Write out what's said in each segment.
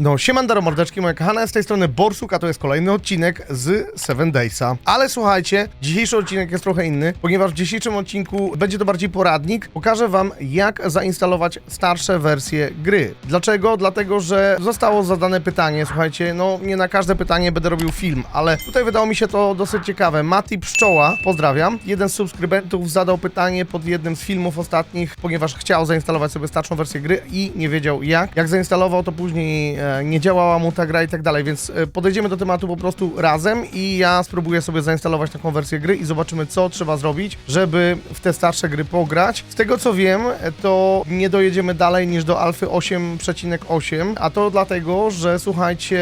No, siemandero mordeczki, moje kochane, z tej strony Borsuk, a to jest kolejny odcinek z 7 Daysa. Ale słuchajcie, dzisiejszy odcinek jest trochę inny, ponieważ w dzisiejszym odcinku będzie to bardziej poradnik. Pokażę wam, jak zainstalować starsze wersje gry. Dlaczego? Dlatego, że zostało zadane pytanie, słuchajcie, no nie na każde pytanie będę robił film, ale tutaj wydało mi się to dosyć ciekawe. Mati Pszczoła, pozdrawiam, jeden z subskrybentów zadał pytanie pod jednym z filmów ostatnich, ponieważ chciał zainstalować sobie starszą wersję gry i nie wiedział jak. Jak zainstalował, to później nie działała mu ta gra i tak dalej, więc podejdziemy do tematu po prostu razem i ja spróbuję sobie zainstalować taką wersję gry i zobaczymy, co trzeba zrobić, żeby w te starsze gry pograć. Z tego co wiem, to nie dojedziemy dalej niż do alfy 8.8, a to dlatego, że słuchajcie,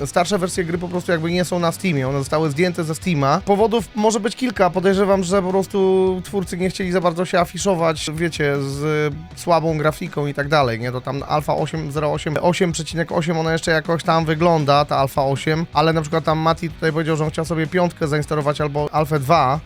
starsze wersje gry po prostu jakby nie są na Steamie, one zostały zdjęte ze Steama. Powodów może być kilka, podejrzewam, że po prostu twórcy nie chcieli za bardzo się afiszować, wiecie, z słabą grafiką i tak dalej, nie? To tam alfa 8.08, 8.8, ona jeszcze jakoś tam wygląda, ta alfa 8, ale na przykład tam Mati tutaj powiedział, że on chciał sobie 5 zainstalować albo alfę 2.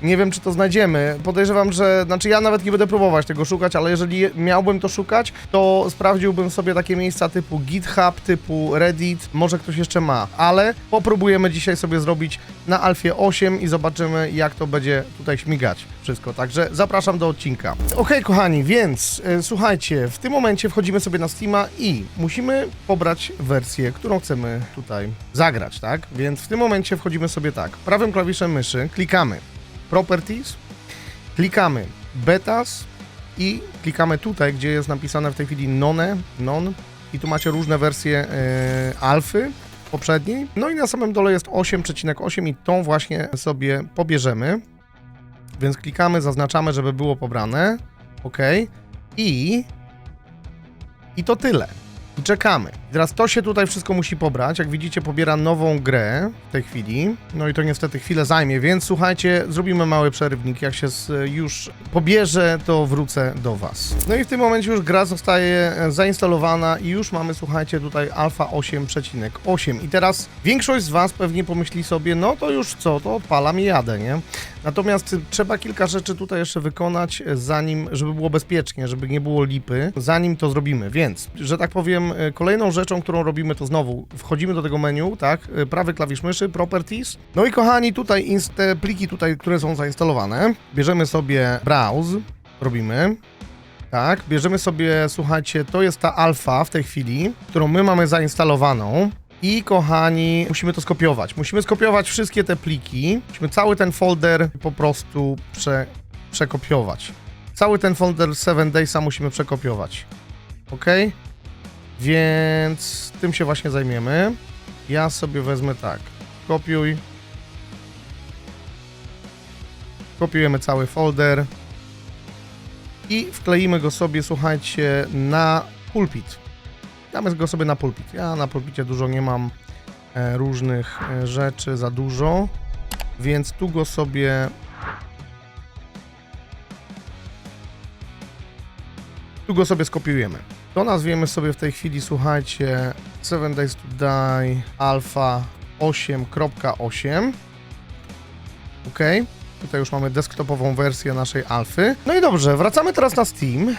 Nie wiem, czy to znajdziemy. Podejrzewam, że... Znaczy, ja nawet nie będę próbować tego szukać, ale jeżeli miałbym to szukać, to sprawdziłbym sobie takie miejsca typu GitHub, typu Reddit, może ktoś jeszcze ma, ale popróbujemy dzisiaj sobie zrobić na alfie 8 i zobaczymy, jak to będzie tutaj śmigać wszystko. Także zapraszam do odcinka. Okej, kochani, więc słuchajcie, w tym momencie wchodzimy sobie na Steama i musimy pobrać wersję, którą chcemy tutaj zagrać, tak? Więc w tym momencie wchodzimy sobie tak, prawym klawiszem myszy klikamy Properties, klikamy Betas i klikamy tutaj, gdzie jest napisane w tej chwili Non i tu macie różne wersje alfy poprzedniej. No i na samym dole jest 8.8 i tą właśnie sobie pobierzemy. Więc klikamy, zaznaczamy, żeby było pobrane. OK. I to tyle. I czekamy. Teraz to się tutaj wszystko musi pobrać. Jak widzicie, pobiera nową grę w tej chwili. No i to niestety chwilę zajmie, więc słuchajcie, zrobimy mały przerywnik. Jak się już pobierze, to wrócę do was. No i w tym momencie już gra zostaje zainstalowana i już mamy, słuchajcie, tutaj alfa 8.8. I teraz większość z was pewnie pomyśli sobie, no to już co, to odpalam i jadę, nie? Natomiast trzeba kilka rzeczy tutaj jeszcze wykonać, zanim, żeby było bezpiecznie, żeby nie było lipy, zanim to zrobimy. Więc, że tak powiem, kolejną rzeczą, którą robimy, to znowu wchodzimy do tego menu, tak, prawy klawisz myszy, Properties. No i kochani, tutaj te pliki tutaj, które są zainstalowane, bierzemy sobie Browse, robimy, tak, bierzemy sobie, słuchajcie, to jest ta alfa w tej chwili, którą my mamy zainstalowaną. I kochani, musimy to skopiować. Musimy skopiować wszystkie te pliki. Musimy cały ten folder po prostu przekopiować. Cały ten folder 7 Daysa musimy przekopiować. OK? Więc tym się właśnie zajmiemy. Ja sobie wezmę tak. Kopiuj. Kopiujemy cały folder. I wkleimy go sobie, słuchajcie, na pulpit. Damy go sobie na pulpit. Ja na pulpicie dużo nie mam różnych rzeczy, za dużo, więc tu go sobie... skopiujemy. To nazwiemy sobie w tej chwili, słuchajcie, 7 Days to Die Alpha 8.8. OK. Tutaj już mamy desktopową wersję naszej alfy. No i dobrze, wracamy teraz na Steam.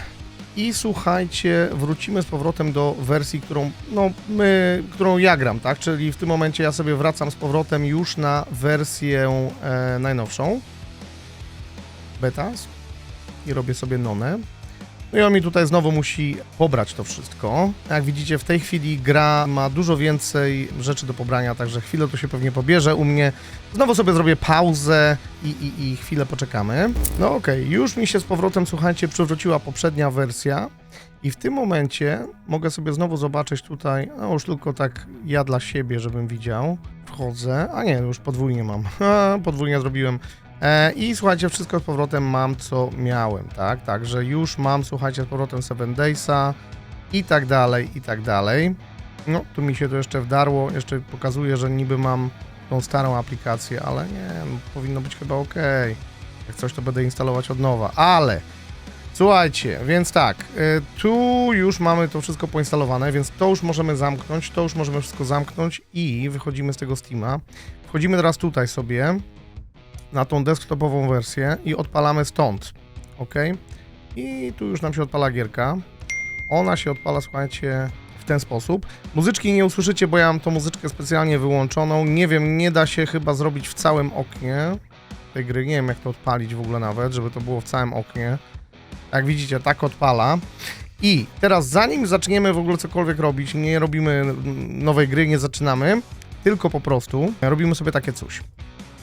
I słuchajcie, wrócimy z powrotem do wersji, którą ja gram, tak? Czyli w tym momencie ja sobie wracam z powrotem już na wersję najnowszą. Betas. I robię sobie nonę. No i on mi tutaj znowu musi pobrać to wszystko. Jak widzicie, w tej chwili gra ma dużo więcej rzeczy do pobrania, także chwilę to się pewnie pobierze u mnie. Znowu sobie zrobię pauzę i chwilę poczekamy. No okej, już mi się z powrotem, słuchajcie, przywróciła poprzednia wersja. I w tym momencie mogę sobie znowu zobaczyć tutaj, no już tylko tak ja dla siebie, żebym widział. Wchodzę, a nie, już podwójnie mam. Podwójnie zrobiłem. I słuchajcie, wszystko z powrotem mam, co miałem, tak? Także już mam, słuchajcie, z powrotem 7 Daysa i tak dalej, i tak dalej. No, tu mi się to jeszcze wdarło, jeszcze pokazuje, że niby mam tą starą aplikację, ale nie, no, powinno być chyba OK. Jak coś, to będę instalować od nowa, ale... Słuchajcie, więc tak, tu już mamy to wszystko poinstalowane, więc to już możemy zamknąć, to już możemy wszystko zamknąć i wychodzimy z tego Steama. Wchodzimy teraz tutaj sobie na tą desktopową wersję i odpalamy stąd, OK? I tu już nam się odpala gierka. Ona się odpala, słuchajcie, w ten sposób. Muzyczki nie usłyszycie, bo ja mam tą muzyczkę specjalnie wyłączoną. Nie wiem, nie da się chyba zrobić w całym oknie tej gry. Nie wiem, jak to odpalić w ogóle nawet, żeby to było w całym oknie. Jak widzicie, tak odpala. I teraz zanim zaczniemy w ogóle cokolwiek robić, nie robimy nowej gry, nie zaczynamy, tylko po prostu robimy sobie takie coś.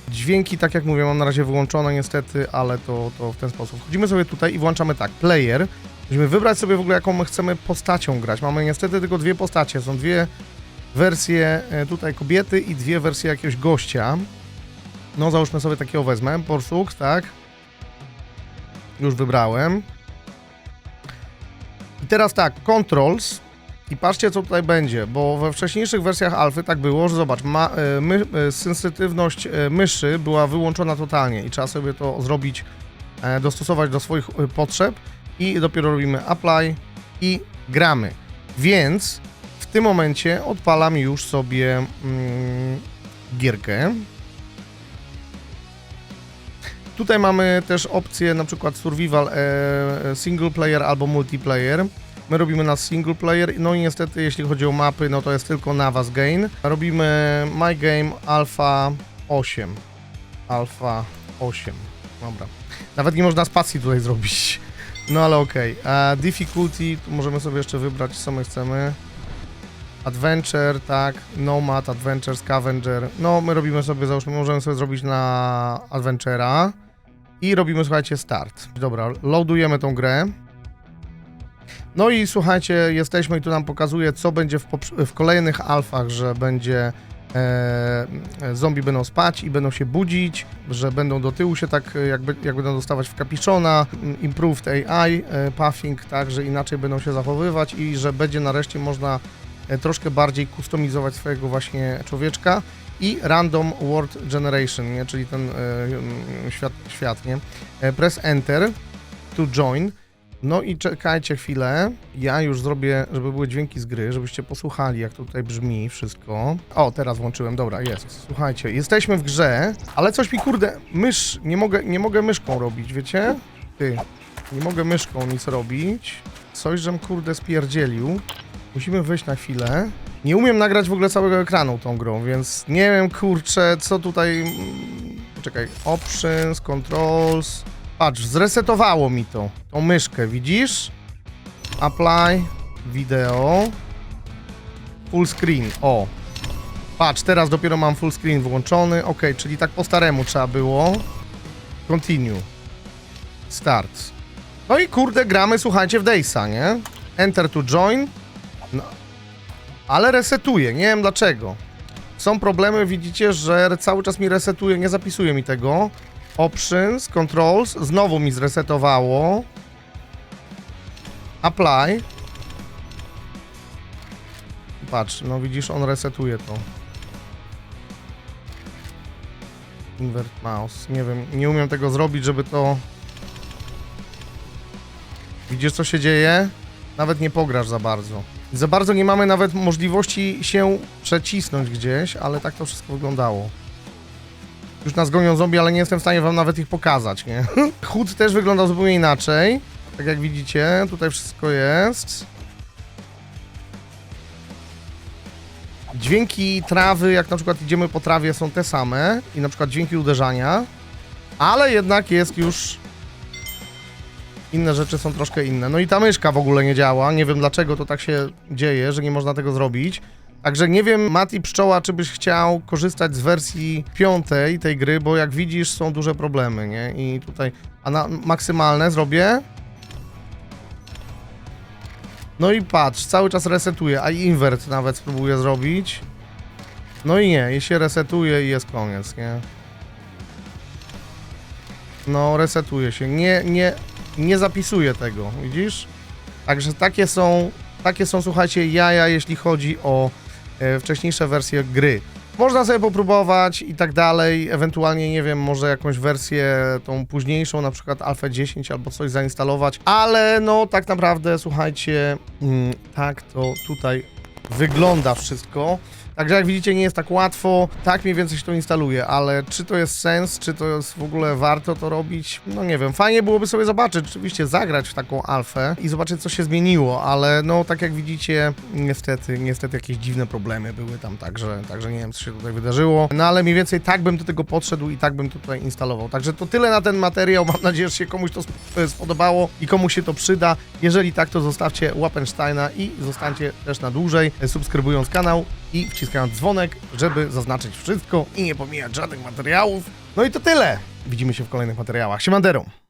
Dźwięki, tak jak mówię, mam na razie wyłączone niestety, ale to w ten sposób. Wchodzimy sobie tutaj i włączamy tak, player. Musimy wybrać sobie w ogóle, jaką my chcemy postacią grać. Mamy niestety tylko dwie postacie, są dwie wersje tutaj kobiety i dwie wersje jakiegoś gościa. No załóżmy sobie takiego wezmę, Borsuk, tak? Już wybrałem. I teraz tak, controls i patrzcie, co tutaj będzie, bo we wcześniejszych wersjach alfy tak było, że zobacz, sensytywność myszy była wyłączona totalnie i trzeba sobie to zrobić, dostosować do swoich potrzeb i dopiero robimy apply i gramy. Więc w tym momencie odpalam już sobie gierkę. Tutaj mamy też opcję na przykład survival single player albo multiplayer. My robimy na single player, no i niestety jeśli chodzi o mapy, no to jest tylko Navas Gain. Robimy My Game Alpha 8. Alpha 8. Dobra. Nawet nie można spacji tutaj zrobić. No ale okej. Difficulty, tu możemy sobie jeszcze wybrać, co my chcemy. Adventure, tak. Nomad, Adventure, Scavenger. No my robimy sobie, załóżmy, możemy sobie zrobić na Adventure'a. I robimy, słuchajcie, start. Dobra, loadujemy tą grę. No i słuchajcie, jesteśmy i tu nam pokazuje, co będzie w kolejnych alfach, że będzie zombie będą spać i będą się budzić, że będą do tyłu się tak jak będą dostawać w kapiszona, improved AI, pathing, tak, że inaczej będą się zachowywać i że będzie nareszcie można troszkę bardziej kustomizować swojego właśnie człowieczka i random world generation, nie? Czyli ten świat, nie? Press enter to join. No i czekajcie chwilę, ja już zrobię, żeby były dźwięki z gry, żebyście posłuchali, jak to tutaj brzmi wszystko. O, teraz włączyłem, dobra, jest. Słuchajcie, jesteśmy w grze, ale coś mi, kurde, nie mogę myszką robić, wiecie? Nie mogę myszką nic robić. Coś, żem, kurde, spierdzielił. Musimy wyjść na chwilę. Nie umiem nagrać w ogóle całego ekranu tą grą, więc nie wiem, kurczę, co tutaj... Poczekaj, options, controls... Patrz, zresetowało mi to, tą myszkę, widzisz? Apply, video, full screen, o. Patrz, teraz dopiero mam full screen włączony, ok, czyli tak po staremu trzeba było. Continue. Start. No i kurde, gramy, słuchajcie, w Daysa, nie? Enter to join. No. Ale resetuje, nie wiem dlaczego. Są problemy, widzicie, że cały czas mi resetuje, nie zapisuje mi tego. Options, controls, znowu mi zresetowało. Apply. Patrz, no widzisz, on resetuje to. Invert mouse, nie wiem, nie umiem tego zrobić, żeby to... Widzisz, co się dzieje? Nawet nie pograsz za bardzo. Za bardzo nie mamy nawet możliwości się przecisnąć gdzieś, ale tak to wszystko wyglądało. Już nas gonią zombie, ale nie jestem w stanie wam nawet ich pokazać, nie? HUD też wygląda zupełnie inaczej. Tak jak widzicie, tutaj wszystko jest. Dźwięki trawy, jak na przykład idziemy po trawie, są te same. I na przykład dźwięki uderzania. Ale jednak jest już... Inne rzeczy są troszkę inne. No i ta myszka w ogóle nie działa. Nie wiem dlaczego to tak się dzieje, że nie można tego zrobić. Także nie wiem, Mati Pszczoła, czy byś chciał korzystać z wersji 5 tej gry, bo jak widzisz, są duże problemy, nie? I tutaj, a na maksymalne zrobię. No i patrz, cały czas resetuje, a invert nawet spróbuję zrobić. No i nie, i się resetuje i jest koniec, nie? No, resetuje się, nie zapisuje tego, widzisz? Także takie są, słuchajcie, jaja, jeśli chodzi o wcześniejsze wersje gry. Można sobie popróbować i tak dalej, ewentualnie, nie wiem, może jakąś wersję tą późniejszą, na przykład Alpha 10 albo coś zainstalować, ale no tak naprawdę, słuchajcie, tak to tutaj wygląda wszystko. Także jak widzicie, nie jest tak łatwo, tak mniej więcej się to instaluje, ale czy to jest sens, czy to jest w ogóle warto to robić? No nie wiem, fajnie byłoby sobie zobaczyć, rzeczywiście zagrać w taką alfę i zobaczyć, co się zmieniło, ale no tak jak widzicie, niestety jakieś dziwne problemy były tam, także nie wiem, co się tutaj wydarzyło, no ale mniej więcej tak bym do tego podszedł i tak bym to tutaj instalował. Także to tyle na ten materiał, mam nadzieję, że się komuś to spodobało i komuś się to przyda. Jeżeli tak, to zostawcie Łappensteina i zostańcie też na dłużej, subskrybując kanał i wciskając dzwonek, żeby zaznaczyć wszystko i nie pomijać żadnych materiałów. No i to tyle. Widzimy się w kolejnych materiałach. Siemandero!